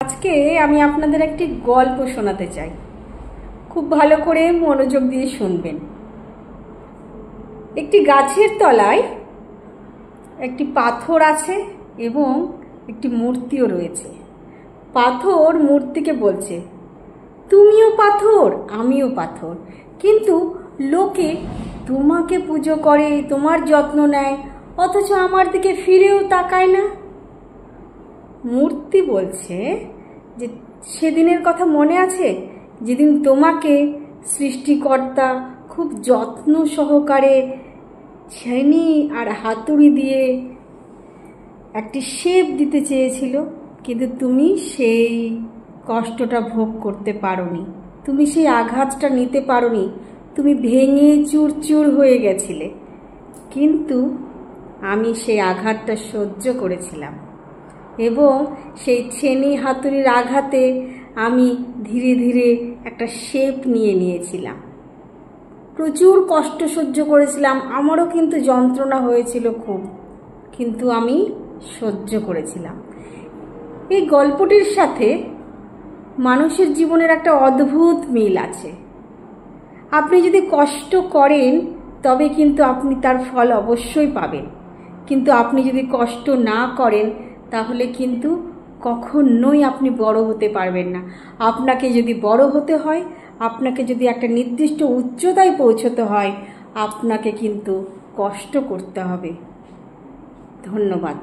আজকে আমি আপনাদের একটি গল্প শোনাতে চাই। খুব ভালো করে মনোযোগ দিয়ে শুনবেন। একটি গাছের তলায় একটি পাথর আছে এবং একটি মূর্তিও রয়েছে। পাথর মূর্তিকে বলছে, তুমিও পাথর, আমিও পাথর, কিন্তু লোকে তোমাকে পুজো করে, তোমার যত্ন নেয়, অথচ আমার দিকে ফিরেও তাকায় না। মূর্তি বলছে যে সেদিনের কথা মনে আছে, যেদিন তোমাকে সৃষ্টিকর্তা খুব যত্ন সহকারে ছেনি আর হাতুড়ি দিয়ে একটি শেপ দিতে চেয়েছিল, কিন্তু তুমি সেই কষ্টটা ভোগ করতে পারোনি, তুমি সেই আঘাতটা নিতে পারোনি, তুমি ভেঙে চুরচুর হয়ে গেছিলে। কিন্তু আমি সেই আঘাতটা সহ্য করেছিলাম এবং সেই ছেনি হাতুড়ির আঘাতে আমি ধীরে ধীরে একটা শেপ নিয়ে নিয়েছিলাম। প্রচুর কষ্ট সহ্য করেছিলাম, আমারও কিন্তু যন্ত্রণা হয়েছিল খুব, কিন্তু আমি সহ্য করেছিলাম। এই গল্পটির সাথে মানুষের জীবনের একটা অদ্ভুত মিল আছে। আপনি যদি কষ্ট করেন তবে কিন্তু আপনি তার ফল অবশ্যই পাবেন, কিন্তু আপনি যদি কষ্ট না করেন তাহলে কিন্তু কখনোই আপনি বড় হতে পারবেন না। আপনাকে যদি বড় হতে হয়, আপনাকে যদি একটা নির্দিষ্ট উচ্চতায় পৌঁছতে হয়, আপনাকে কিন্তু কষ্ট করতে হবে। ধন্যবাদ।